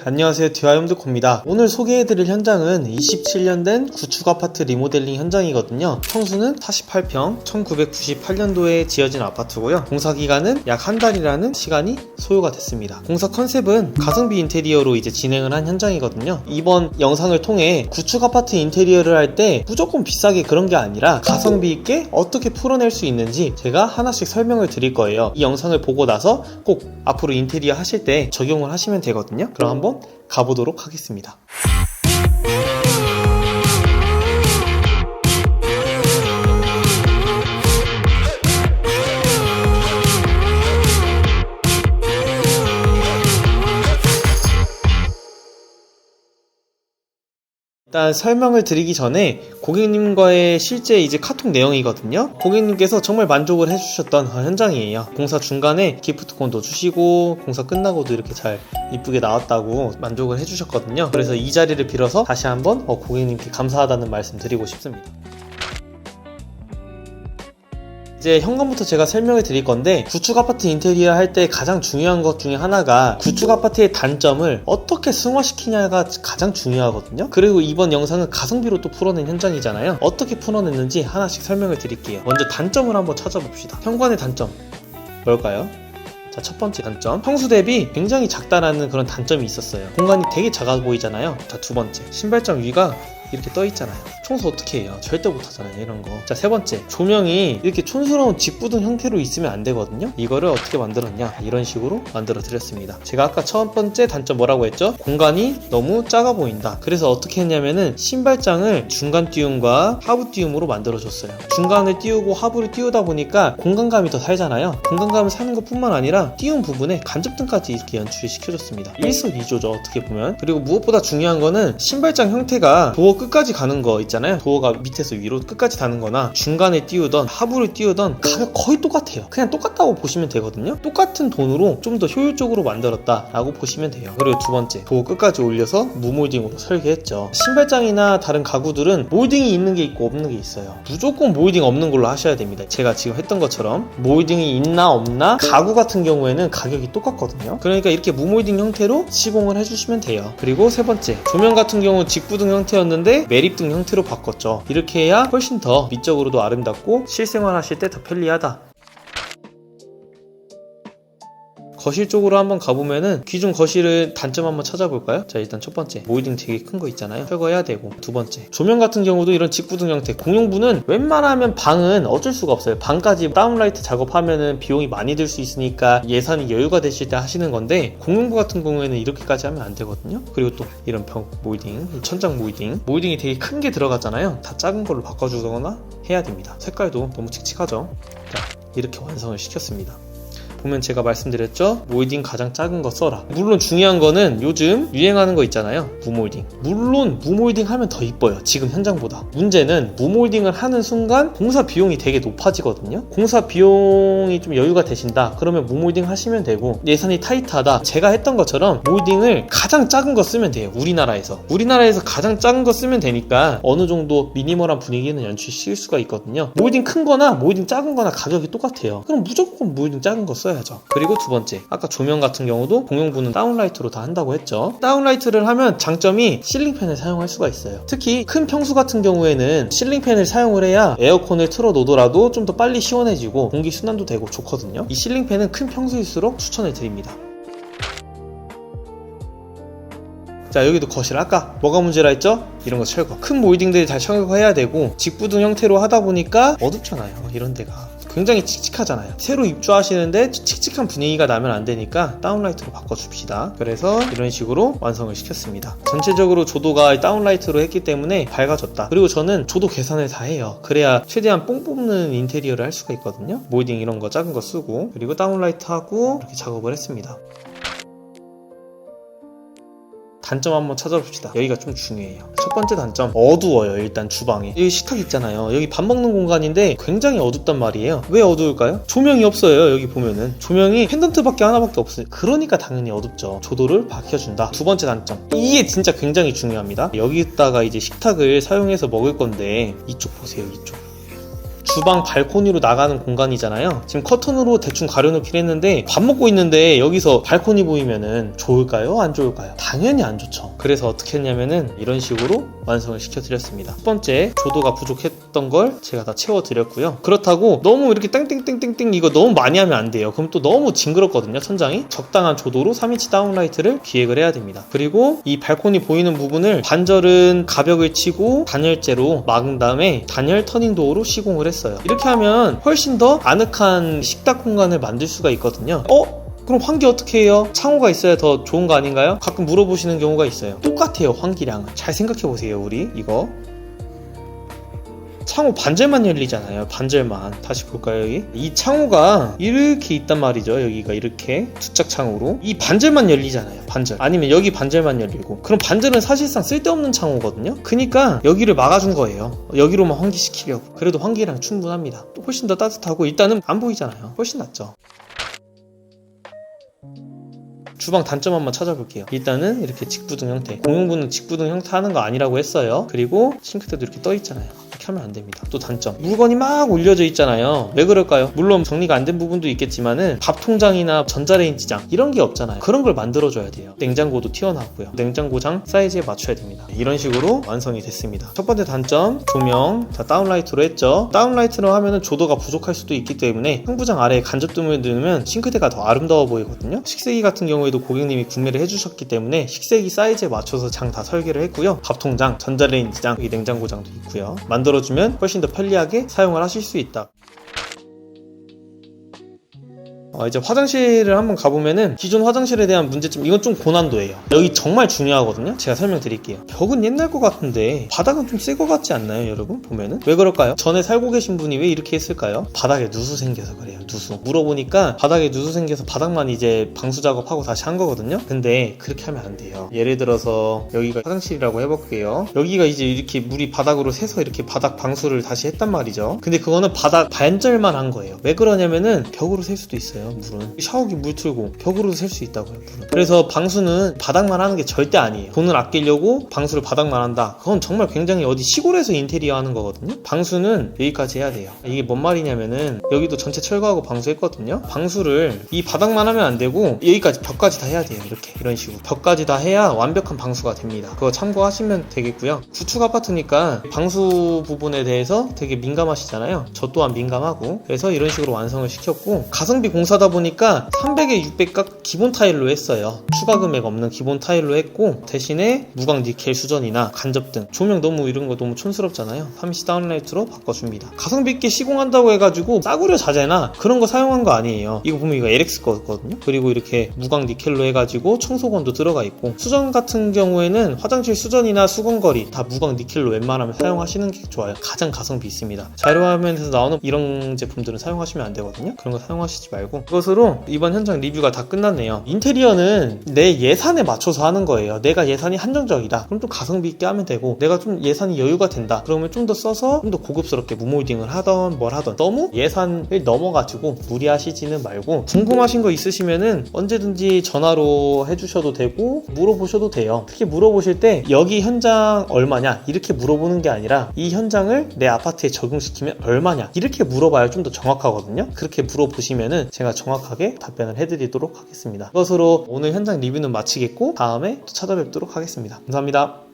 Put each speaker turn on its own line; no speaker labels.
안녕하세요, 디와이홈드코입니다. 오늘 소개해드릴 현장은 27년 된 구축 아파트 리모델링 현장이거든요. 평수는 48평, 1998년도에 지어진 아파트고요. 공사기간은 약 한 달이라는 시간이 소요가 됐습니다. 공사 컨셉은 가성비 인테리어로 이제 진행을 한 현장이거든요. 이번 영상을 통해 구축 아파트 인테리어를 할 때 무조건 비싸게 그런 게 아니라 가성비 있게 어떻게 풀어낼 수 있는지 제가 하나씩 설명을 드릴 거예요. 이 영상을 보고 나서 꼭 앞으로 인테리어 하실 때 적용을 하시면 되거든요. 그럼 한번 가보도록 하겠습니다. 일단 설명을 드리기 전에 고객님과의 실제 이제 카톡 내용이거든요. 고객님께서 정말 만족을 해주셨던 현장이에요. 공사 중간에 기프트콘도 주시고 공사 끝나고도 이렇게 잘 이쁘게 나왔다고 만족을 해주셨거든요. 그래서 이 자리를 빌어서 다시 한번 고객님께 감사하다는 말씀 드리고 싶습니다. 이제 현관부터 제가 설명을 드릴 건데, 구축 아파트 인테리어 할 때 가장 중요한 것 중에 하나가 구축 아파트의 단점을 어떻게 승화시키냐가 가장 중요하거든요. 그리고 이번 영상은 가성비로 또 풀어낸 현장이잖아요. 어떻게 풀어냈는지 하나씩 설명을 드릴게요. 먼저 단점을 한번 찾아봅시다. 현관의 단점 뭘까요? 자, 첫 번째 단점, 평수 대비 굉장히 작다라는 그런 단점이 있었어요. 공간이 되게 작아 보이잖아요. 자, 두 번째, 신발장 위가 이렇게 떠 있잖아요. 청소 어떻게 해요? 절대 못 하잖아요, 이런 거. 자, 세 번째, 조명이 이렇게 촌스러운 직부등 형태로 있으면 안 되거든요. 이거를 어떻게 만들었냐? 이런 식으로 만들어 드렸습니다. 제가 아까 첫 번째 단점 뭐라고 했죠? 공간이 너무 작아 보인다. 그래서 어떻게 했냐면은 신발장을 중간 띄움과 하부 띄움으로 만들어 줬어요. 중간을 띄우고 하부를 띄우다 보니까 공간감이 더 살잖아요. 공간감을 사는 것 뿐만 아니라 띄운 부분에 간접등까지 이렇게 연출이 시켜줬습니다. 일석이조죠, 어떻게 보면. 그리고 무엇보다 중요한 거는 신발장 형태가 도어 끝까지 가는 거 있잖아요. 도어가 밑에서 위로 끝까지 다는 거나 중간에 띄우던 하부를 띄우던 가격 거의 똑같아요. 그냥 똑같다고 보시면 되거든요. 똑같은 돈으로 좀 더 효율적으로 만들었다 라고 보시면 돼요. 그리고 두 번째, 도어 끝까지 올려서 무몰딩으로 설계했죠. 신발장이나 다른 가구들은 몰딩이 있는 게 있고 없는 게 있어요. 무조건 몰딩 없는 걸로 하셔야 됩니다. 제가 지금 했던 것처럼 몰딩이 있나 없나, 가구 같은 경우에는 가격이 똑같거든요. 그러니까 이렇게 무몰딩 형태로 시공을 해주시면 돼요. 그리고 세 번째, 조명 같은 경우 직부등 형태였는데 매립등 형태로 바꿨죠. 이렇게 해야 훨씬 더 미적으로도 아름답고 실생활 하실 때 더 편리하다. 거실 쪽으로 한번 가보면은 기존 거실을 단점 한번 찾아볼까요? 자, 일단 첫 번째, 몰딩 되게 큰 거 있잖아요. 철거해야 되고. 두 번째, 조명 같은 경우도 이런 직부등 형태. 공용부는 웬만하면 방은 어쩔 수가 없어요. 방까지 다운라이트 작업하면은 비용이 많이 들 수 있으니까 예산이 여유가 되실 때 하시는 건데, 공용부 같은 경우에는 이렇게까지 하면 안 되거든요. 그리고 또 이런 벽 몰딩, 천장 몰딩. 몰딩이 되게 큰 게 들어갔잖아요. 다 작은 걸로 바꿔주거나 해야 됩니다. 색깔도 너무 칙칙하죠. 자, 이렇게 완성을 시켰습니다. 보면 제가 말씀드렸죠? 몰딩 가장 작은 거 써라. 물론 중요한 거는 요즘 유행하는 거 있잖아요, 무몰딩. 물론 무몰딩 하면 더 이뻐요, 지금 현장보다. 문제는 무몰딩을 하는 순간 공사 비용이 되게 높아지거든요. 공사 비용이 좀 여유가 되신다 그러면 무몰딩 하시면 되고, 예산이 타이트하다, 제가 했던 것처럼 몰딩을 가장 작은 거 쓰면 돼요. 우리나라에서 가장 작은 거 쓰면 되니까 어느 정도 미니멀한 분위기는 연출시킬 수가 있거든요. 몰딩 큰 거나 몰딩 작은 거나 가격이 똑같아요. 그럼 무조건 몰딩 작은 거 써야죠. 그리고 두 번째, 아까 조명 같은 경우도 공용부는 다운라이트로 다 한다고 했죠. 다운라이트를 하면 장점이 실링팬을 사용할 수가 있어요. 특히 큰 평수 같은 경우에는 실링팬을 사용을 해야 에어컨을 틀어 놓더라도 좀 더 빨리 시원해지고 공기 순환도 되고 좋거든요. 이 실링팬은 큰 평수일수록 추천을 드립니다. 자, 여기도 거실, 아까 뭐가 문제라 했죠? 이런 거 철거. 큰 몰딩들이 다 철거해야 되고, 직부등 형태로 하다 보니까 어둡잖아요, 이런 데가. 굉장히 칙칙하잖아요. 새로 입주하시는데 칙칙한 분위기가 나면 안 되니까 다운라이트로 바꿔줍시다. 그래서 이런 식으로 완성을 시켰습니다. 전체적으로 조도가 다운라이트로 했기 때문에 밝아졌다. 그리고 저는 조도 계산을 다 해요. 그래야 최대한 뽕 뽑는 인테리어를 할 수가 있거든요. 몰딩 이런 거 작은 거 쓰고, 그리고 다운라이트 하고 이렇게 작업을 했습니다. 단점 한번 찾아봅시다. 여기가 좀 중요해요. 첫 번째 단점, 어두워요. 일단 주방에 여기 식탁 있잖아요. 여기 밥 먹는 공간인데 굉장히 어둡단 말이에요. 왜 어두울까요? 조명이 없어요. 여기 보면은 조명이 펜던트밖에 하나밖에 없어요. 그러니까 당연히 어둡죠. 조도를 밝혀준다. 두 번째 단점, 이게 진짜 굉장히 중요합니다. 여기다가 이제 식탁을 사용해서 먹을 건데, 이쪽 보세요. 이쪽 주방 발코니로 나가는 공간이잖아요. 지금 커튼으로 대충 가려놓긴 했는데 밥 먹고 있는데 여기서 발코니 보이면은 좋을까요? 안 좋을까요? 당연히 안 좋죠. 그래서 어떻게 했냐면은 이런 식으로 완성을 시켜드렸습니다. 첫 번째, 조도가 부족했던 걸 제가 다 채워드렸고요. 그렇다고 너무 이렇게 땡땡땡땡땡 이거 너무 많이 하면 안 돼요. 그럼 또 너무 징그럽거든요, 천장이. 적당한 조도로 3인치 다운라이트를 기획을 해야 됩니다. 그리고 이 발코니 보이는 부분을 반절은 가벽을 치고 단열재로 막은 다음에 단열 터닝도어로 시공을 했어요. 이렇게 하면 훨씬 더 아늑한 식탁 공간을 만들 수가 있거든요. 그럼 환기 어떻게 해요? 창호가 있어야 더 좋은 거 아닌가요? 가끔 물어보시는 경우가 있어요. 똑같아요, 환기량은. 잘 생각해보세요, 우리 이거. 창호 반절만 열리잖아요. 반절만. 다시 볼까요, 여기? 이 창호가 이렇게 있단 말이죠. 여기가 이렇게 두짝 창호로 이 반절만 열리잖아요. 반절. 아니면 여기 반절만 열리고. 그럼 반절은 사실상 쓸데없는 창호거든요. 그러니까 여기를 막아준 거예요. 여기로만 환기시키려고. 그래도 환기량 충분합니다. 또 훨씬 더 따뜻하고 일단은 안 보이잖아요. 훨씬 낫죠. 주방 단점 한번 찾아볼게요. 일단은 이렇게 직부등 형태. 공용부는 직부등 형태 하는 거 아니라고 했어요. 그리고 싱크대도 이렇게 떠 있잖아요. 이렇게 하면 안 됩니다. 또 단점. 물건이 막 올려져 있잖아요. 왜 그럴까요? 물론 정리가 안 된 부분도 있겠지만은 밥통장이나 전자레인지장 이런 게 없잖아요. 그런 걸 만들어줘야 돼요. 냉장고도 튀어나왔고요. 냉장고장 사이즈에 맞춰야 됩니다. 이런 식으로 완성이 됐습니다. 첫 번째 단점, 조명. 자, 다운라이트로 했죠. 다운라이트로 하면은 조도가 부족할 수도 있기 때문에 상부장 아래에 간접등을 넣으면 싱크대가 더 아름다워 보이거든요. 식세기 같은 경우에도 고객님이 구매를 해주셨기 때문에 식세기 사이즈에 맞춰서 장 다 설계를 했고요. 밥통장, 전자레인지장, 이 냉장고장도 있고요. 만들어주면 훨씬 더 편리하게 사용을 하실 수 있다. 이제 화장실을 한번 가보면은 기존 화장실에 대한 문제점, 이건 좀 고난도예요. 여기 정말 중요하거든요. 제가 설명드릴게요. 벽은 옛날 것 같은데 바닥은 좀 새 것 같지 않나요, 여러분? 보면은 왜 그럴까요? 전에 살고 계신 분이 왜 이렇게 했을까요? 바닥에 누수 생겨서 그래요. 누수. 물어보니까 바닥에 누수 생겨서 바닥만 이제 방수 작업하고 다시 한 거거든요. 근데 그렇게 하면 안 돼요. 예를 들어서 여기가 화장실이라고 해볼게요. 여기가 이제 이렇게 물이 바닥으로 새서 이렇게 바닥 방수를 다시 했단 말이죠. 근데 그거는 바닥 반절만 한 거예요. 왜 그러냐면은 벽으로 셀 수도 있어요. 물은 샤워기 물 틀고 벽으로도 셀 수 있다고요. 물은. 그래서 방수는 바닥만 하는 게 절대 아니에요. 돈을 아끼려고 방수를 바닥만 한다, 그건 정말 굉장히 어디 시골에서 인테리어 하는 거거든요. 방수는 여기까지 해야 돼요. 이게 뭔 말이냐면은 여기도 전체 철거하고 방수했거든요. 방수를 이 바닥만 하면 안 되고 여기까지 벽까지 다 해야 돼요. 이렇게 이런 식으로 벽까지 다 해야 완벽한 방수가 됩니다. 그거 참고하시면 되겠고요. 구축 아파트니까 방수 부분에 대해서 되게 민감하시잖아요. 저 또한 민감하고, 그래서 이런 식으로 완성을 시켰고, 가성비 공사다 보니까 300에 600각 기본 타일로 했어요. 추가 금액 없는 기본 타일로 했고, 대신에 무광 니켈 수전이나 간접등, 조명 너무 이런 거 너무 촌스럽잖아요. 3인치 다운라이트로 바꿔줍니다. 가성비 있게 시공한다고 해가지고 싸구려 자재나 그런 거 사용한 거 아니에요. 이거 보면 이거 LX 거거든요. 그리고 이렇게 무광 니켈로 해가지고 청소건도 들어가 있고, 수전 같은 경우에는 화장실 수전이나 수건거리 다 무광 니켈로 웬만하면 사용하시는 게 좋아요. 가장 가성비 있습니다. 자료화면에서 나오는 이런 제품들은 사용하시면 안 되거든요. 그런 거 사용하시지 말고. 이것으로 이번 현장 리뷰가 다 끝났네요. 인테리어는 내 예산에 맞춰서 하는 거예요. 내가 예산이 한정적이다, 그럼 좀 가성비 있게 하면 되고, 내가 좀 예산이 여유가 된다, 그러면 좀 더 써서 좀 더 고급스럽게 무몰딩을 하던 뭘 하던, 너무 예산을 넘어가지고 무리하시지는 말고, 궁금하신 거 있으시면은 언제든지 전화로 해주셔도 되고 물어보셔도 돼요. 특히 물어보실 때 여기 현장 얼마냐 이렇게 물어보는 게 아니라 이 현장을 내 아파트에 적용시키면 얼마냐 이렇게 물어봐야 좀 더 정확하거든요. 그렇게 물어보시면은 제가 정확하게 답변을 해드리도록 하겠습니다. 이것으로 오늘 현장 리뷰는 마치겠고, 다음에 또 찾아뵙도록 하겠습니다. 감사합니다.